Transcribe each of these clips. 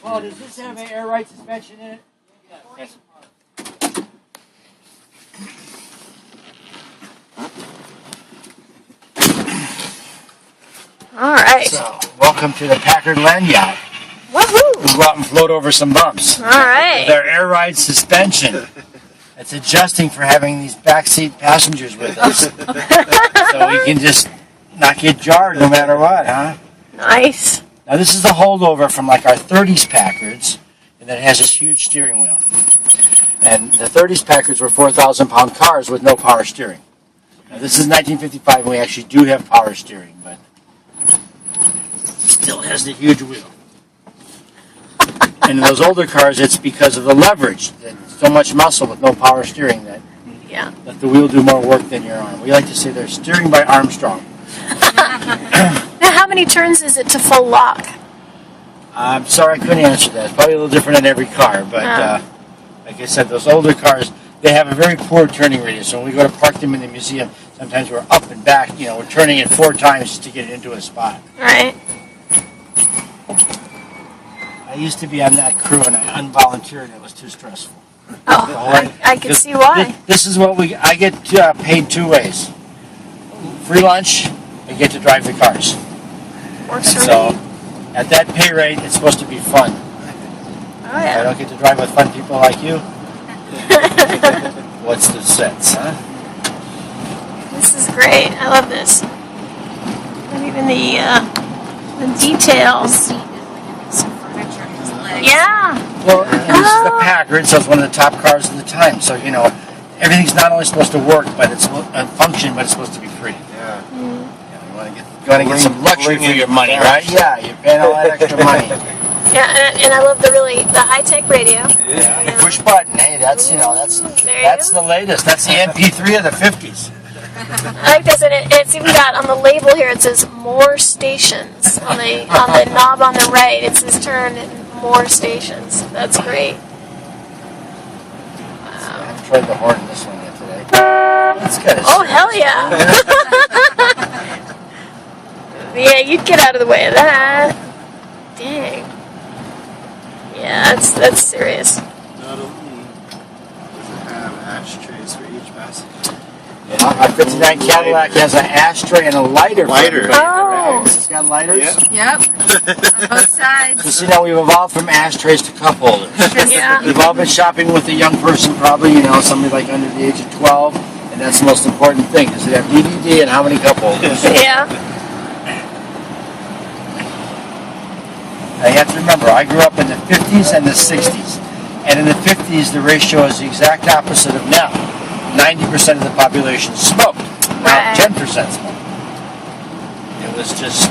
Well, does this have an air ride suspension in it? Yes. All right. So, welcome to the Packard Land Yacht. Woohoo! We'll go out and float over some bumps. All right. With our air ride suspension. It's adjusting for having these backseat passengers with us. So we can just not get jarred no matter what, huh? Nice. Now this is the holdover from like our 30s Packards, and it has this huge steering wheel. And the 30s Packards were 4,000-pound cars with no power steering. Now this is 1955, and we actually do have power steering, but it still has the huge wheel. And in those older cars, it's because of the leverage. So much muscle with no power steering that let the wheel do more work than your arm. We like to say they're steering by Armstrong. Now, how many turns is it to full lock? I'm sorry I couldn't answer that. It's probably a little different on every car, but like I said, those older cars, they have a very poor turning radius. So when we go to park them in the museum, sometimes we're up and back. You know, we're turning it 4 times just to get it into a spot. Right. I used to be on that crew, and I unvolunteered. It was too stressful. Oh, I can see why. This is what I get paid 2 ways. Free lunch, I get to drive the cars. Works for So, me. at that pay rate, it's supposed to be fun. Oh, I yeah. don't get to drive with fun people like you. What's the sense, huh? This is great. I love this. And even the details. Yeah. Well, and this is the Packard, so it's one of the top cars of the time. So, you know, everything's not only supposed to work, but it's function, but it's supposed to be pretty. Yeah. You want to get some luxury for your money, right? Yeah, you're paying all that extra money. Yeah, and I love the high-tech radio. Yeah. Push button. Hey, that's the latest. That's the MP3 of the 50s. I like this, and it's even got on the label here. It says more stations on the knob on the right. It says turn and more stations. That's great. I haven't tried the horn in this one yet today. That's good. Oh hell yeah! Yeah, you'd get out of the way of that. Dang. Yeah, that's serious. Not only does it have ashtrays for each passenger. Yeah, our 59 Cadillac has an ashtray and a lighter. Oh. It's got lighters? Yep. On both sides. So see, now we've evolved from ashtrays to cup holders. Yeah. We've all been shopping with a young person, probably, you know, somebody like under the age of 12, and that's the most important thing. Does it have DVD and how many cup holders? Yeah. Now you have to remember, I grew up in the 50s and the 60s. And in the 50s, the ratio is the exact opposite of now. 90% of the population smoked. Now 10% smoked. It was just,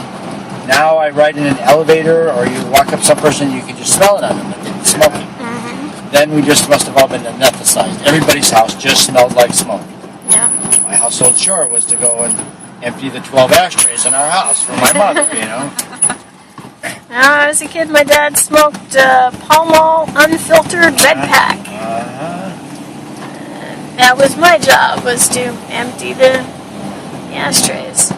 now I ride in an elevator or you walk up some person, you can just smell it on them that they've been smoking. Mm-hmm. Then we just must have all been anesthetized. Everybody's house just smelled like smoke. Yeah. My household chore was to go and empty the 12 ashtrays in our house for my mother, you know. When I was a kid, my dad smoked Pall Mall unfiltered red pack. That was my job, was to empty the ashtrays.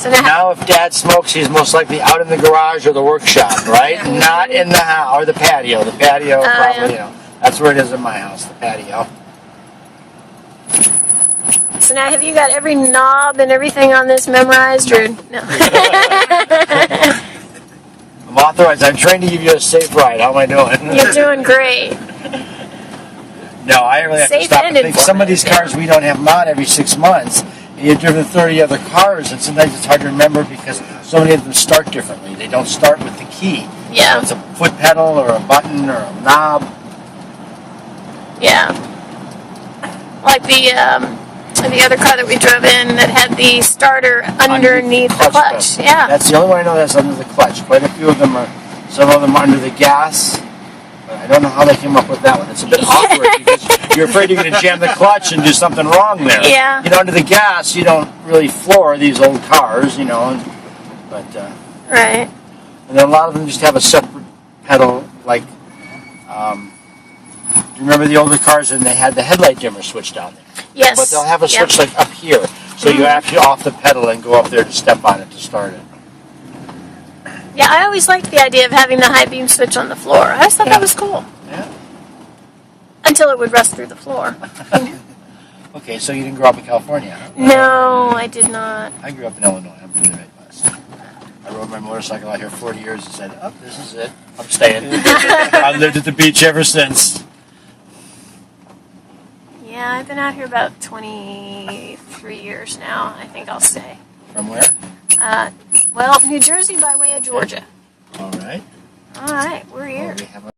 So Now if Dad smokes, he's most likely out in the garage or the workshop, right? Not in the house, or the patio. The patio, probably, you know. That's where it is in my house, the patio. So now, have you got every knob and everything on this memorized, or no? I'm authorized. I'm trying to give you a safe ride. How am I doing? You're doing great. No, I really have to Safe stop and and think. Some of these cars we don't have them on every 6 months. And you've driven 30 other cars, and sometimes it's hard to remember because so many of them start differently. They don't start with the key. Yeah. So it's a foot pedal or a button or a knob. Yeah. Like the other car that we drove in that had the starter underneath the clutch. pedal. Yeah. That's the only one I know that's under the clutch. Quite a few of them are, some of them are under the gas. But I don't know how they came up with that one. It's a bit awkward because you're afraid you're going to jam the clutch and do something wrong there. Yeah. You know, under the gas, you don't really floor these old cars, you know. But, Right. and then a lot of them just have a separate pedal, like, do you remember the older cars and they had the headlight dimmer switch down there? Yes. But they'll have a switch like up here. So you actually off the pedal and go up there to step on it to start it. Yeah, I always liked the idea of having the high beam switch on the floor. I always thought Yeah. that was cool. Yeah. Until it would rust through the floor. Okay, so you didn't grow up in California, huh? No, I did not. I grew up in Illinois. I'm from the Midwest. I rode my motorcycle out here 40 years and said, oh, this is it. I'm staying. I've lived at the beach ever since. Yeah, I've been out here about 23 years now. I think I'll stay. From where? Well, New Jersey by way of Georgia. All right. All right, we're here. Well, we have a